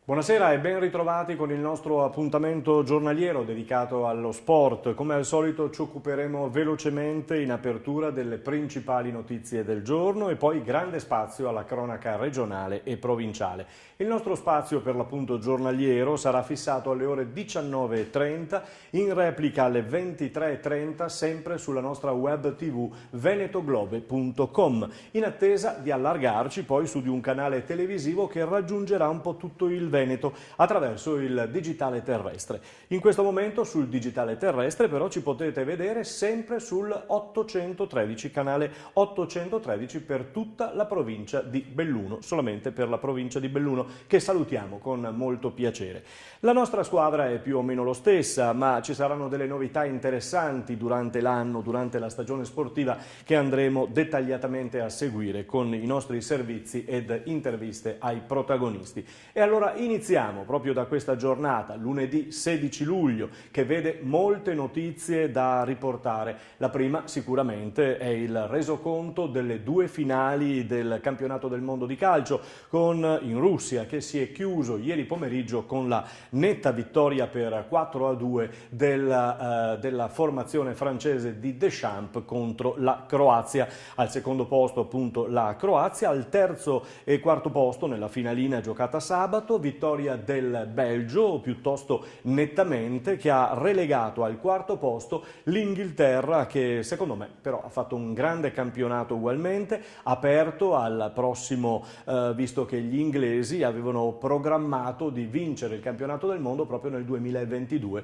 Buonasera e ben ritrovati con il nostro appuntamento giornaliero dedicato allo sport. Come al solito ci occuperemo velocemente in apertura delle principali notizie del giorno e poi grande spazio alla cronaca regionale e provinciale. Il nostro spazio per l'appunto giornaliero sarà fissato alle ore 19:30, in replica alle 23:30 sempre sulla nostra web tv venetoglobe.com, in attesa di allargarci poi su di un canale televisivo che raggiungerà un po' tutto il Veneto attraverso il digitale terrestre. In questo momento sul digitale terrestre però ci potete vedere sempre sul 813, canale 813 per tutta la provincia di Belluno, solamente per la provincia di Belluno, che salutiamo con molto piacere. La nostra squadra è più o meno lo stessa, ma ci saranno delle novità interessanti durante l'anno, durante la stagione sportiva, che andremo dettagliatamente a seguire con i nostri servizi ed interviste ai protagonisti. E allora iniziamo proprio da questa giornata, lunedì 16 luglio, che vede molte notizie da riportare. La prima sicuramente è il resoconto delle due finali del campionato del mondo di calcio in Russia, che si è chiuso ieri pomeriggio con la netta vittoria per 4-2 della formazione francese di Deschamps contro la Croazia. Al secondo posto appunto la Croazia, al terzo e quarto posto nella finalina giocata sabato, vittoria del Belgio piuttosto nettamente, che ha relegato al quarto posto l'Inghilterra, che secondo me però ha fatto un grande campionato ugualmente, aperto al prossimo, visto che gli inglesi avevano programmato di vincere il campionato del mondo proprio nel 2022,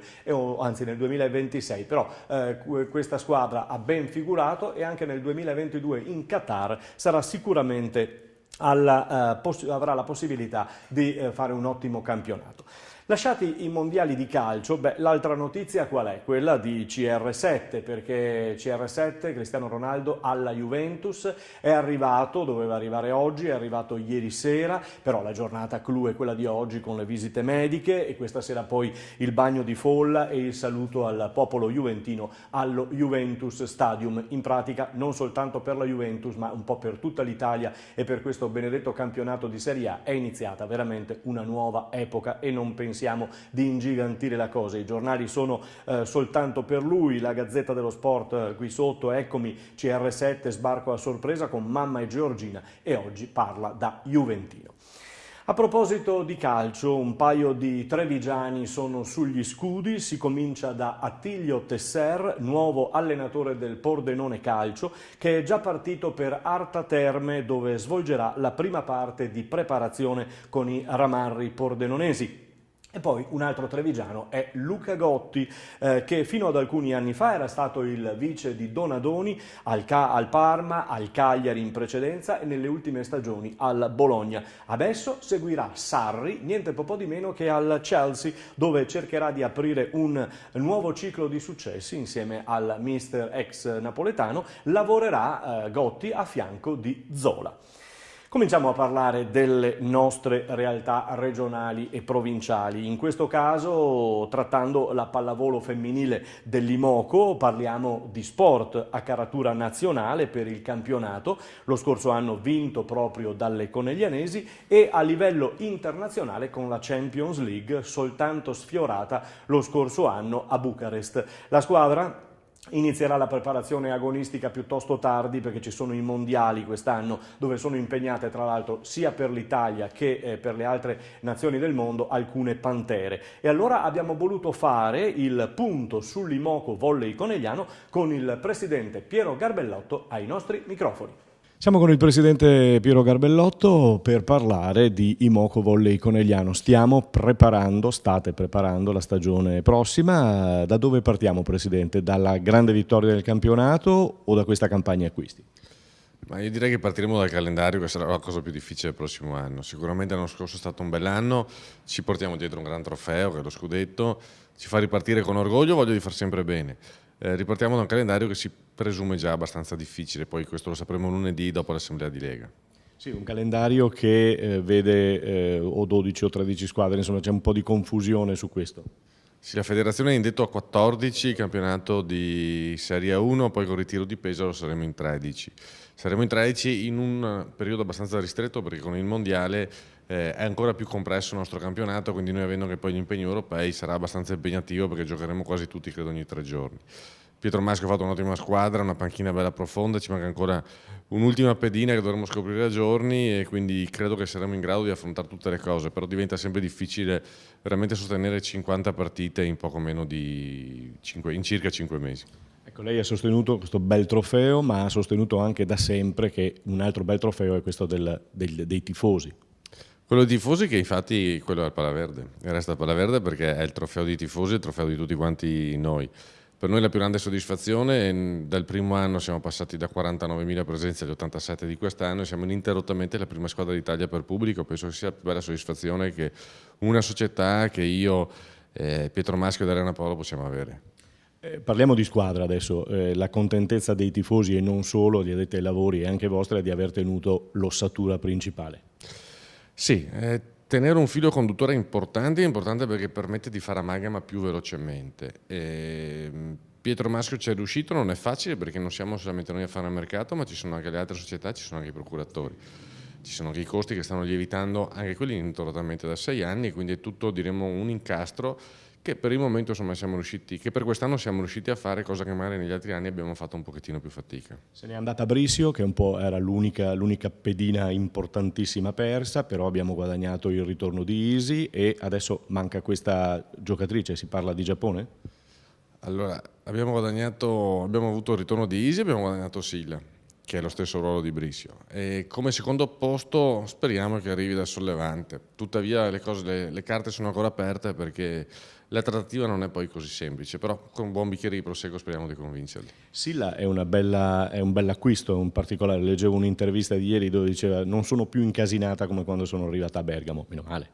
anzi nel 2026, però questa squadra ha ben figurato e anche nel 2022 in Qatar sarà sicuramente avrà la possibilità di fare un ottimo campionato. Lasciati i mondiali di calcio, l'altra notizia qual è? Quella di CR7, perché CR7, Cristiano Ronaldo, alla Juventus, è arrivato, doveva arrivare oggi, è arrivato ieri sera, però la giornata clou è quella di oggi con le visite mediche e questa sera poi il bagno di folla e il saluto al popolo juventino allo Juventus Stadium, in pratica non soltanto per la Juventus ma un po' per tutta l'Italia e per questo benedetto campionato di Serie A è iniziata veramente una nuova epoca e non pensiamo di ingigantire la cosa. I giornali sono soltanto per lui, la Gazzetta dello Sport qui sotto, eccomi, CR7 sbarco a sorpresa con mamma e Georgina e oggi parla da juventino. A proposito di calcio, un paio di trevigiani sono sugli scudi, si comincia da Attilio Tesser, nuovo allenatore del Pordenone Calcio, che è già partito per Arta Terme, dove svolgerà la prima parte di preparazione con i ramarri pordenonesi. E poi un altro trevigiano è Luca Gotti, che fino ad alcuni anni fa era stato il vice di Donadoni al Parma, al Cagliari in precedenza e nelle ultime stagioni al Bologna. Adesso seguirà Sarri, niente po' di meno che al Chelsea, dove cercherà di aprire un nuovo ciclo di successi insieme al mister ex napoletano. Lavorerà Gotti a fianco di Zola. Cominciamo a parlare delle nostre realtà regionali e provinciali. In questo caso, trattando la pallavolo femminile dell'Imoco, parliamo di sport a caratura nazionale per il campionato. Lo scorso anno vinto proprio dalle coneglianesi e a livello internazionale con la Champions League, soltanto sfiorata lo scorso anno a Bucarest. La squadra inizierà la preparazione agonistica piuttosto tardi perché ci sono i mondiali quest'anno dove sono impegnate tra l'altro sia per l'Italia che per le altre nazioni del mondo alcune pantere. E allora abbiamo voluto fare il punto sull'Imoco Volley Conegliano con il presidente Piero Garbellotto ai nostri microfoni. Siamo con il presidente Piero Garbellotto per parlare di Imoco Volley Conegliano. State preparando la stagione prossima. Da dove partiamo, presidente? Dalla grande vittoria del campionato o da questa campagna acquisti? Ma io direi che partiremo dal calendario, che sarà la cosa più difficile del prossimo anno. Sicuramente l'anno scorso è stato un bell'anno, ci portiamo dietro un gran trofeo che è lo scudetto, ci fa ripartire con orgoglio, voglio di far sempre bene. Ripartiamo da un calendario che si presume già abbastanza difficile, poi questo lo sapremo lunedì dopo l'assemblea di Lega. Sì, un calendario che vede o 12 o 13 squadre, insomma c'è un po' di confusione su questo. Sì, la federazione ha indetto a 14 campionato di Serie 1, poi con ritiro di Pesaro saremo in 13. Saremo in 13 in un periodo abbastanza ristretto perché con il mondiale è ancora più compresso il nostro campionato, quindi noi avendo che poi gli impegni europei sarà abbastanza impegnativo perché giocheremo quasi tutti credo ogni 3 giorni. Pietro Maschio ha fatto un'ottima squadra, una panchina bella profonda, ci manca ancora un'ultima pedina che dovremo scoprire a giorni e quindi credo che saremo in grado di affrontare tutte le cose, però diventa sempre difficile veramente sostenere 50 partite in poco meno di in circa 5 mesi. Ecco, lei ha sostenuto questo bel trofeo, ma ha sostenuto anche da sempre che un altro bel trofeo è questo dei tifosi. Quello dei tifosi che infatti quello è il Palaverde, e resta il Palaverde perché è il trofeo dei tifosi, il trofeo di tutti quanti noi. Per noi la più grande soddisfazione, dal primo anno siamo passati da 49.000 presenze agli 87 di quest'anno e siamo ininterrottamente la prima squadra d'Italia per pubblico, penso che sia la più bella soddisfazione che una società che io, Pietro Maschio ed Elena Paolo possiamo avere. Parliamo di squadra adesso, la contentezza dei tifosi e non solo, gli addetti ai lavori e anche vostra, è di aver tenuto l'ossatura principale. Sì, tenere un filo conduttore è importante perché permette di fare amalgama più velocemente. Pietro Maschio ci è riuscito, non è facile perché non siamo solamente noi a fare il mercato, ma ci sono anche le altre società, ci sono anche i procuratori. Ci sono anche i costi che stanno lievitando, anche quelli ininterrottamente da 6 anni, quindi è tutto, diremo, un incastro che per il momento insomma siamo riusciti, che per quest'anno siamo riusciti a fare, cosa che magari negli altri anni abbiamo fatto un pochettino più fatica. Se n'è andata Brisio, che un po' era l'unica pedina importantissima persa, però abbiamo guadagnato il ritorno di Isi e adesso manca questa giocatrice, si parla di Giappone? Allora, abbiamo avuto il ritorno di Isi e abbiamo guadagnato Silla, che è lo stesso ruolo di Brisio. E come secondo posto speriamo che arrivi dal Sollevante. Tuttavia le carte sono ancora aperte perché la trattativa non è poi così semplice, però con un buon bicchiere di prosecco speriamo di convincerli. Silla è un bel acquisto, in particolare leggevo un'intervista di ieri dove diceva non sono più incasinata come quando sono arrivata a Bergamo, meno male.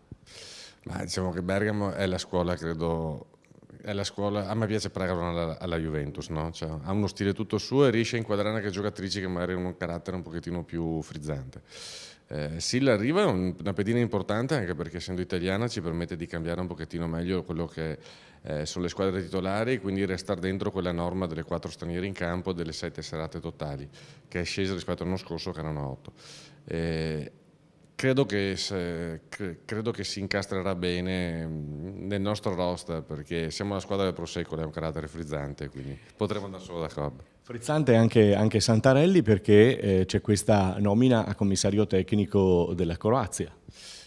Ma diciamo che Bergamo è la scuola, credo, a me piace paragonarla alla Juventus, no? Cioè, ha uno stile tutto suo e riesce a inquadrare anche giocatrici che magari hanno un carattere un pochettino più frizzante. Silla arriva, è una pedina importante anche perché essendo italiana ci permette di cambiare un pochettino meglio quello che sono le squadre titolari, quindi restare dentro quella norma delle 4 stranieri in campo, delle 7 serate totali, che è scesa rispetto all'anno scorso che erano 8. Credo che si incastrerà bene nel nostro roster perché siamo una squadra del Prosecco, è un carattere frizzante, quindi potremo andare solo d'accordo. Frizzante anche Santarelli perché c'è questa nomina a commissario tecnico della Croazia.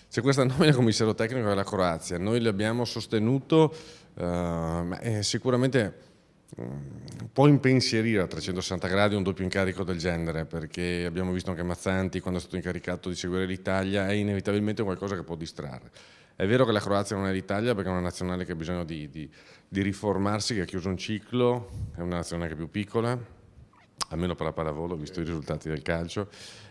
C'è questa nomina a commissario tecnico della Croazia, noi l'abbiamo sostenuto, ma sicuramente può impensierire a 360 gradi un doppio incarico del genere, perché abbiamo visto anche Mazzanti quando è stato incaricato di seguire l'Italia, è inevitabilmente qualcosa che può distrarre. È vero che la Croazia non è l'Italia perché è una nazionale che ha bisogno di riformarsi, che ha chiuso un ciclo, è una nazionale che è più piccola, almeno per la pallavolo, visto i risultati del calcio.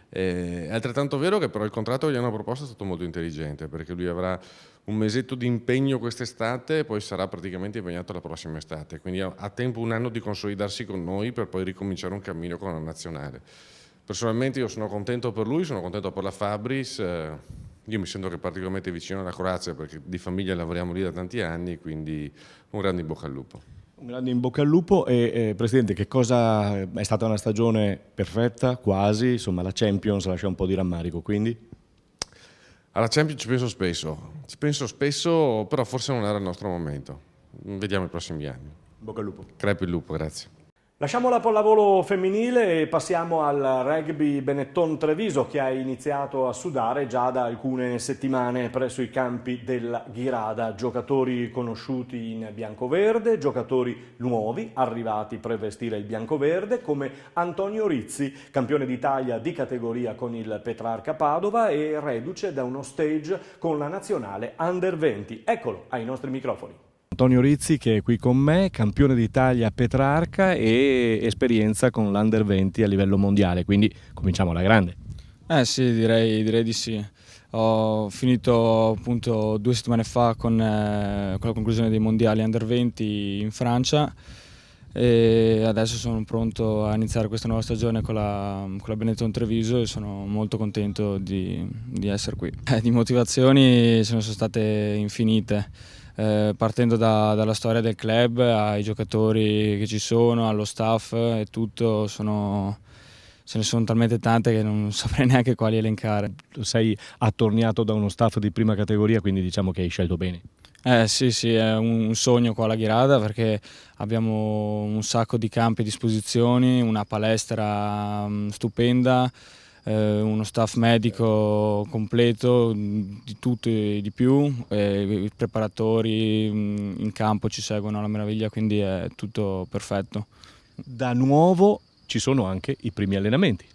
È altrettanto vero che però il contratto che gli hanno proposto è stato molto intelligente, perché lui avrà un mesetto di impegno quest'estate e poi sarà praticamente impegnato la prossima estate, quindi ha tempo un anno di consolidarsi con noi per poi ricominciare un cammino con la nazionale. Personalmente io sono contento per lui, sono contento per la Fabris, io mi sento che particolarmente vicino alla Croazia perché di famiglia lavoriamo lì da tanti anni, quindi un grande in bocca al lupo. Un grande in bocca al lupo e Presidente, che cosa è stata una stagione perfetta, quasi, insomma la Champions lascia un po' di rammarico, quindi? Alla Champions ci penso spesso, però forse non era il nostro momento. Vediamo i prossimi anni. In bocca al lupo. Crepi il lupo, grazie. Lasciamo la pallavolo femminile e passiamo al rugby Benetton Treviso che ha iniziato a sudare già da alcune settimane presso i campi della Ghirada. Giocatori conosciuti in biancoverde, giocatori nuovi arrivati per vestire il biancoverde come Antonio Rizzi, campione d'Italia di categoria con il Petrarca Padova e reduce da uno stage con la nazionale Under 20. Eccolo ai nostri microfoni. Antonio Rizzi che è qui con me, campione d'Italia a Petrarca e esperienza con l'Under 20 a livello mondiale, quindi cominciamo alla grande. Sì, direi di sì. Ho finito appunto 2 settimane fa con la conclusione dei mondiali Under 20 in Francia e adesso sono pronto a iniziare questa nuova stagione con la Benetton Treviso e sono molto contento di essere qui. Di motivazioni ce ne sono state infinite. partendo dalla storia del club, ai giocatori che ci sono, allo staff e tutto, ce ne sono talmente tante che non saprei neanche quali elencare. Sei attorniato da uno staff di prima categoria, quindi diciamo che hai scelto bene. Sì, è un sogno qua alla Ghirada, perché abbiamo un sacco di campi a disposizione, una palestra stupenda, uno staff medico completo, di tutto e di più, i preparatori in campo ci seguono alla meraviglia, quindi è tutto perfetto. Da nuovo ci sono anche i primi allenamenti.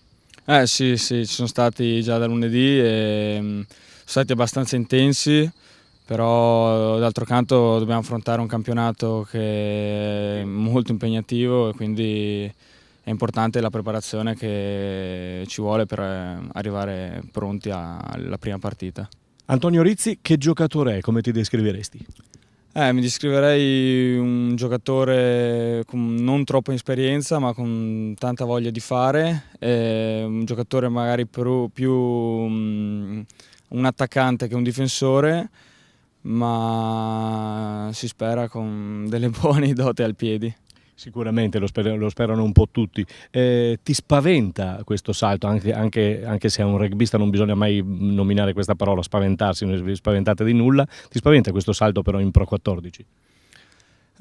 Sì, ci sono stati già da lunedì e sono stati abbastanza intensi. Però d'altro canto dobbiamo affrontare un campionato che è molto impegnativo e quindi è importante la preparazione che ci vuole per arrivare pronti alla prima partita. Antonio Rizzi, che giocatore è? Come ti descriveresti? Mi descriverei un giocatore con non troppa esperienza ma con tanta voglia di fare, un giocatore magari più un attaccante che un difensore, ma si spera con delle buone doti al piedi. Sicuramente lo sperano un po' tutti. Ti spaventa questo salto, anche se a un rugbista non bisogna mai nominare questa parola, spaventarsi, non vi spaventate di nulla, ti spaventa questo salto però in Pro 14?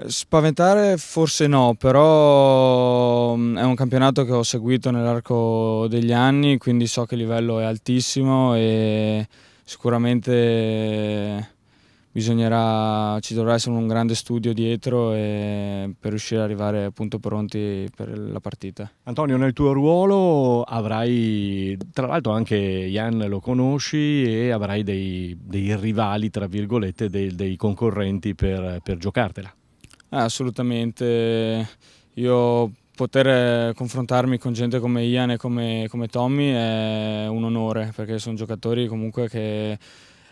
Spaventare forse no, però è un campionato che ho seguito nell'arco degli anni, quindi so che il livello è altissimo e sicuramente ci dovrà essere un grande studio dietro per riuscire ad arrivare appunto pronti per la partita. Antonio, nel tuo ruolo avrai, tra l'altro anche Ian lo conosci, e avrai dei rivali, tra virgolette, dei concorrenti per giocartela. Assolutamente, io poter confrontarmi con gente come Ian e come Tommy è un onore, perché sono giocatori comunque che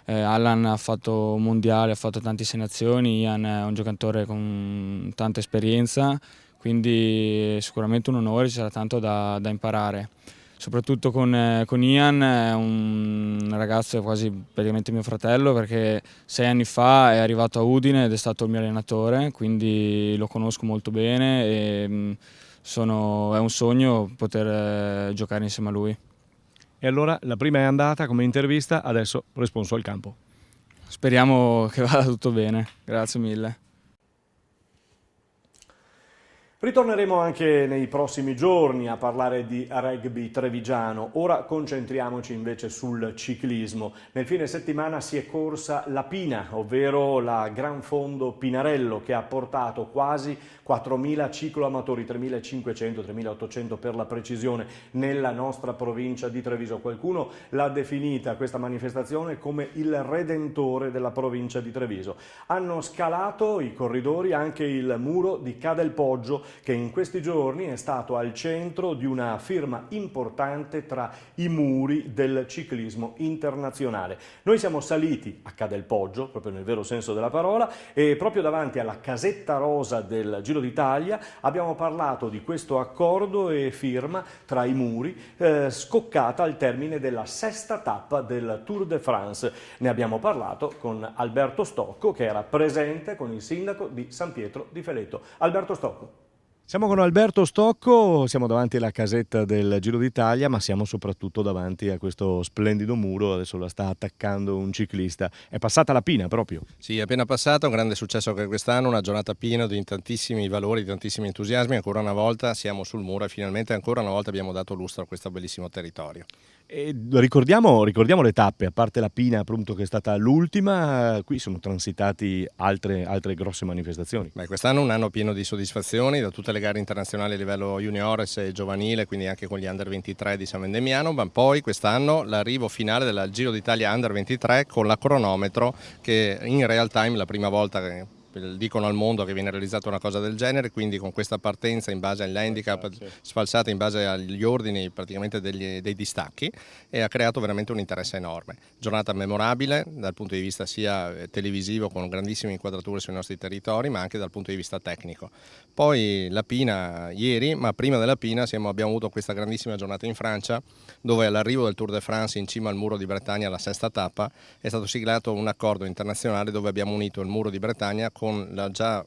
Allan ha fatto mondiale, ha fatto tante nazioni, Ian è un giocatore con tanta esperienza, quindi sicuramente un onore, ci sarà tanto da imparare. Soprattutto con Ian, è un ragazzo quasi praticamente mio fratello, perché 6 anni fa è arrivato a Udine ed è stato il mio allenatore, quindi lo conosco molto bene e è un sogno poter giocare insieme a lui. E allora la prima è andata come intervista, adesso responso al campo. Speriamo che vada tutto bene, grazie mille. Ritorneremo anche nei prossimi giorni a parlare di rugby trevigiano. Ora concentriamoci invece sul ciclismo. Nel fine settimana si è corsa la Pina, ovvero la Gran Fondo Pinarello, che ha portato quasi 4.000 cicloamatori, 3.500, 3.800 per la precisione, nella nostra provincia di Treviso. Qualcuno l'ha definita questa manifestazione come il redentore della provincia di Treviso. Hanno scalato i corridori anche il muro di Cadelpoggio, che in questi giorni è stato al centro di una firma importante tra i muri del ciclismo internazionale. Noi siamo saliti a Cadelpoggio, proprio nel vero senso della parola, e proprio davanti alla casetta rosa del Giro d'Italia abbiamo parlato di questo accordo e firma tra i muri, scoccata al termine della 6ª tappa del Tour de France. Ne abbiamo parlato con Alberto Stocco, che era presente con il sindaco di San Pietro di Feletto. Alberto Stocco. Siamo con Alberto Stocco, siamo davanti alla casetta del Giro d'Italia, ma siamo soprattutto davanti a questo splendido muro. Adesso la sta attaccando un ciclista. È passata la Pina proprio. Sì, è appena passata, un grande successo anche quest'anno, una giornata piena di tantissimi valori, di tantissimi entusiasmi. Ancora una volta siamo sul muro e finalmente ancora una volta abbiamo dato lustro a questo bellissimo territorio. E ricordiamo le tappe, a parte la Pina appunto che è stata l'ultima, qui sono transitati altre grosse manifestazioni. Quest'anno è un anno pieno di soddisfazioni da tutte le gare internazionali a livello juniores e giovanile, quindi anche con gli Under 23 di San Vendemiano, ma poi quest'anno l'arrivo finale del Giro d'Italia Under 23 con la cronometro, che in real time la prima volta che dicono al mondo che viene realizzata una cosa del genere, quindi con questa partenza in base agli handicap, sfalsata in base agli ordini praticamente dei distacchi, e ha creato veramente un interesse enorme. Giornata memorabile dal punto di vista sia televisivo, con grandissime inquadrature sui nostri territori, ma anche dal punto di vista tecnico. Poi la Pina ieri, ma prima della Pina abbiamo avuto questa grandissima giornata in Francia, dove all'arrivo del Tour de France in cima al Muro di Bretagna, alla sesta tappa, è stato siglato un accordo internazionale dove abbiamo unito il Muro di Bretagna con la già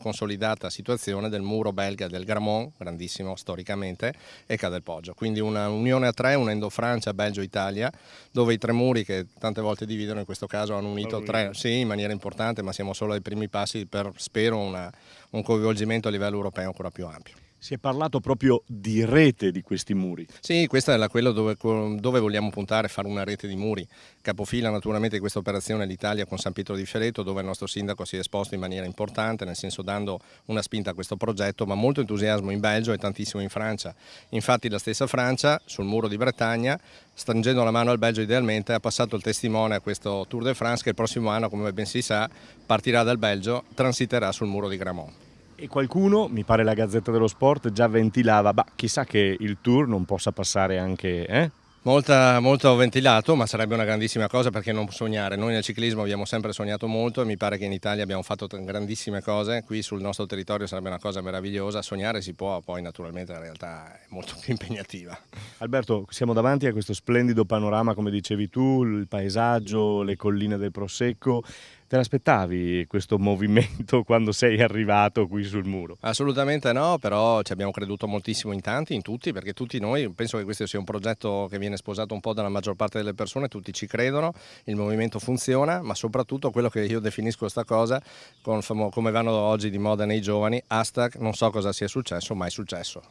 consolidata situazione del muro belga del Grammont, grandissimo storicamente, e Ca del Poggio. Quindi una unione a tre, unendo Francia, Belgio e Italia, dove i tre muri che tante volte dividono in questo caso hanno unito tre, sì, in maniera importante, ma siamo solo ai primi passi per, spero, un coinvolgimento a livello europeo ancora più ampio. Si è parlato proprio di rete di questi muri. Sì, questa è quello dove vogliamo puntare, fare una rete di muri. Capofila naturalmente di questa operazione l'Italia con San Pietro di Fereto, dove il nostro sindaco si è esposto in maniera importante, nel senso dando una spinta a questo progetto, ma molto entusiasmo in Belgio e tantissimo in Francia. Infatti la stessa Francia, sul Muro di Bretagna, stringendo la mano al Belgio idealmente, ha passato il testimone a questo Tour de France che il prossimo anno, come ben si sa, partirà dal Belgio, transiterà sul Muro di Grammont. E qualcuno, mi pare la Gazzetta dello Sport, già ventilava, chissà che il Tour non possa passare anche... Molto ventilato, ma sarebbe una grandissima cosa, perché non sognare. Noi nel ciclismo abbiamo sempre sognato molto e mi pare che in Italia abbiamo fatto grandissime cose. Qui sul nostro territorio sarebbe una cosa meravigliosa. Sognare si può, poi naturalmente la realtà è molto più impegnativa. Alberto, siamo davanti a questo splendido panorama, come dicevi tu, il paesaggio, le colline del Prosecco. Te l'aspettavi questo movimento quando sei arrivato qui sul muro? Assolutamente no, però ci abbiamo creduto moltissimo in tanti, in tutti, perché tutti noi, penso che questo sia un progetto che viene sposato un po' dalla maggior parte delle persone, tutti ci credono, il movimento funziona, ma soprattutto quello che io definisco questa cosa, come vanno oggi di moda nei giovani, hashtag non so cosa sia successo, ma è successo.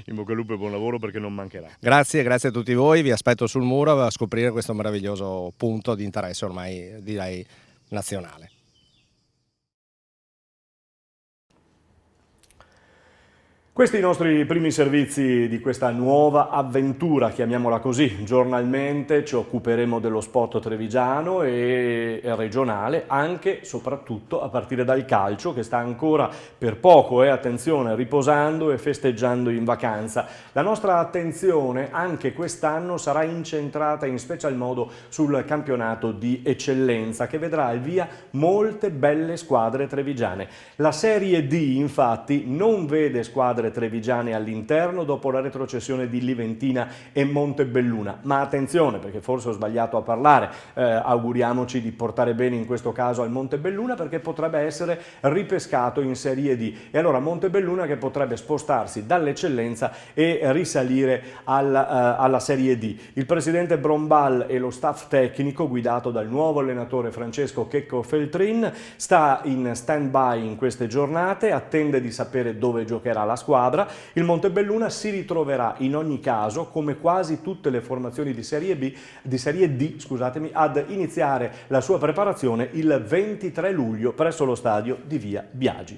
In bocca al lupo e buon lavoro, perché non mancherà. Grazie a tutti voi, vi aspetto sul muro a scoprire questo meraviglioso punto di interesse ormai direi nazionale. Questi i nostri primi servizi di questa nuova avventura, chiamiamola così. Giornalmente ci occuperemo dello sport trevigiano e regionale, anche e soprattutto a partire dal calcio, che sta ancora per poco, attenzione, riposando e festeggiando in vacanza. La nostra attenzione anche quest'anno sarà incentrata in special modo sul campionato di eccellenza, che vedrà al via molte belle squadre trevigiane. La Serie D, infatti, non vede squadre trevigiane all'interno dopo la retrocessione di Liventina e Montebelluna, ma attenzione, perché forse ho sbagliato a parlare, auguriamoci di portare bene in questo caso al Montebelluna, perché potrebbe essere ripescato in Serie D, e allora Montebelluna che potrebbe spostarsi dall'eccellenza e risalire alla Serie D. Il presidente Brombal e lo staff tecnico guidato dal nuovo allenatore Francesco Checco Feltrin sta in stand-by in queste giornate, attende di sapere dove giocherà la squadra. Il Montebelluna si ritroverà in ogni caso, come quasi tutte le formazioni di Serie D, ad iniziare la sua preparazione il 23 luglio presso lo stadio di Via Biagi.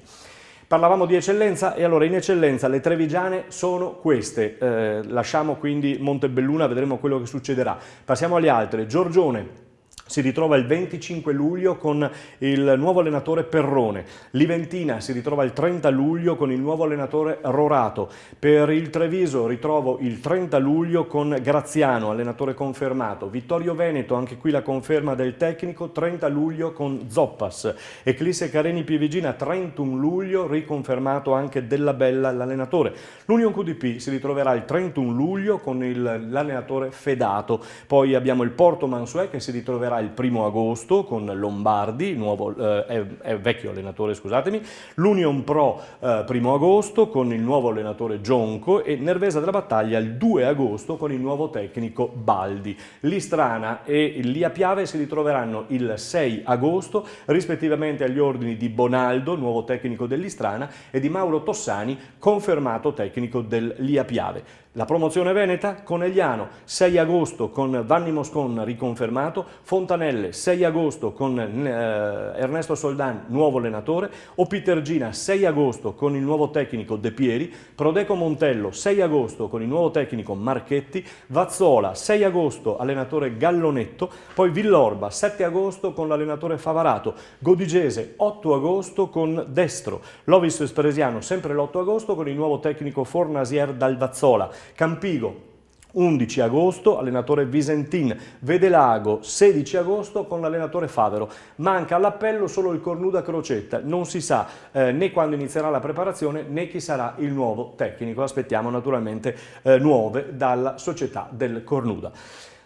Parlavamo di eccellenza e allora in eccellenza le trevigiane sono queste. Lasciamo quindi Montebelluna, vedremo quello che succederà. Passiamo alle altre. Giorgione si ritrova il 25 luglio con il nuovo allenatore Perrone. Liventina si ritrova il 30 luglio con il nuovo allenatore Rorato. Per il Treviso ritrovo il 30 luglio con Graziano, allenatore confermato. Vittorio Veneto, anche qui la conferma del tecnico, 30 luglio con Zoppas. Eclisse Careni Pivigina, 31 luglio, riconfermato anche Della Bella l'allenatore. L'Union QDP si ritroverà il 31 luglio con l'allenatore Fedato. Poi abbiamo il Porto Mansuè che si ritroverà il 1° agosto con Lombardi, vecchio allenatore, scusatemi, l'Union Pro 1° agosto con il nuovo allenatore Gionco e Nervesa della Battaglia il 2 agosto con il nuovo tecnico Baldi. L'Istrana e il Lia Piave si ritroveranno il 6 agosto rispettivamente agli ordini di Bonaldo, nuovo tecnico dell'Istrana, e di Mauro Tossani, confermato tecnico del Lia Piave. La promozione veneta, Conegliano, 6 agosto con Vanni Moscon riconfermato, Fontana Fontanelle 6 agosto con Ernesto Soldan, nuovo allenatore, Opitergina 6 agosto con il nuovo tecnico De Pieri, Prodeco Montello 6 agosto con il nuovo tecnico Marchetti, Vazzola 6 agosto allenatore Gallonetto, poi Villorba 7 agosto con l'allenatore Favarato, Godigese 8 agosto con Destro, Lovis Spresiano sempre l'8 agosto con il nuovo tecnico Fornasier dal Vazzola, Campigo 11 agosto, allenatore Visentin, Vedelago 16 agosto con l'allenatore Favero. Manca all'appello solo il Cornuda Crocetta, non si sa né quando inizierà la preparazione né chi sarà il nuovo tecnico, aspettiamo naturalmente nuove dalla società del Cornuda.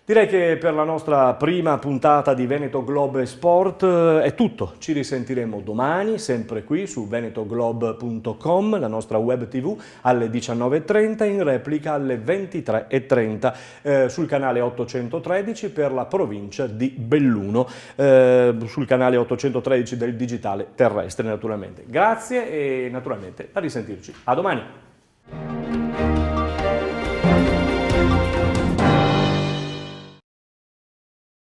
Direi che per la nostra prima puntata di Veneto Globe Sport è tutto, ci risentiremo domani sempre qui su venetoglobe.com, la nostra web tv alle 19.30, in replica alle 23.30 sul canale 813 per la provincia di Belluno, sul canale 813 del digitale terrestre naturalmente. Grazie e naturalmente a risentirci, a domani!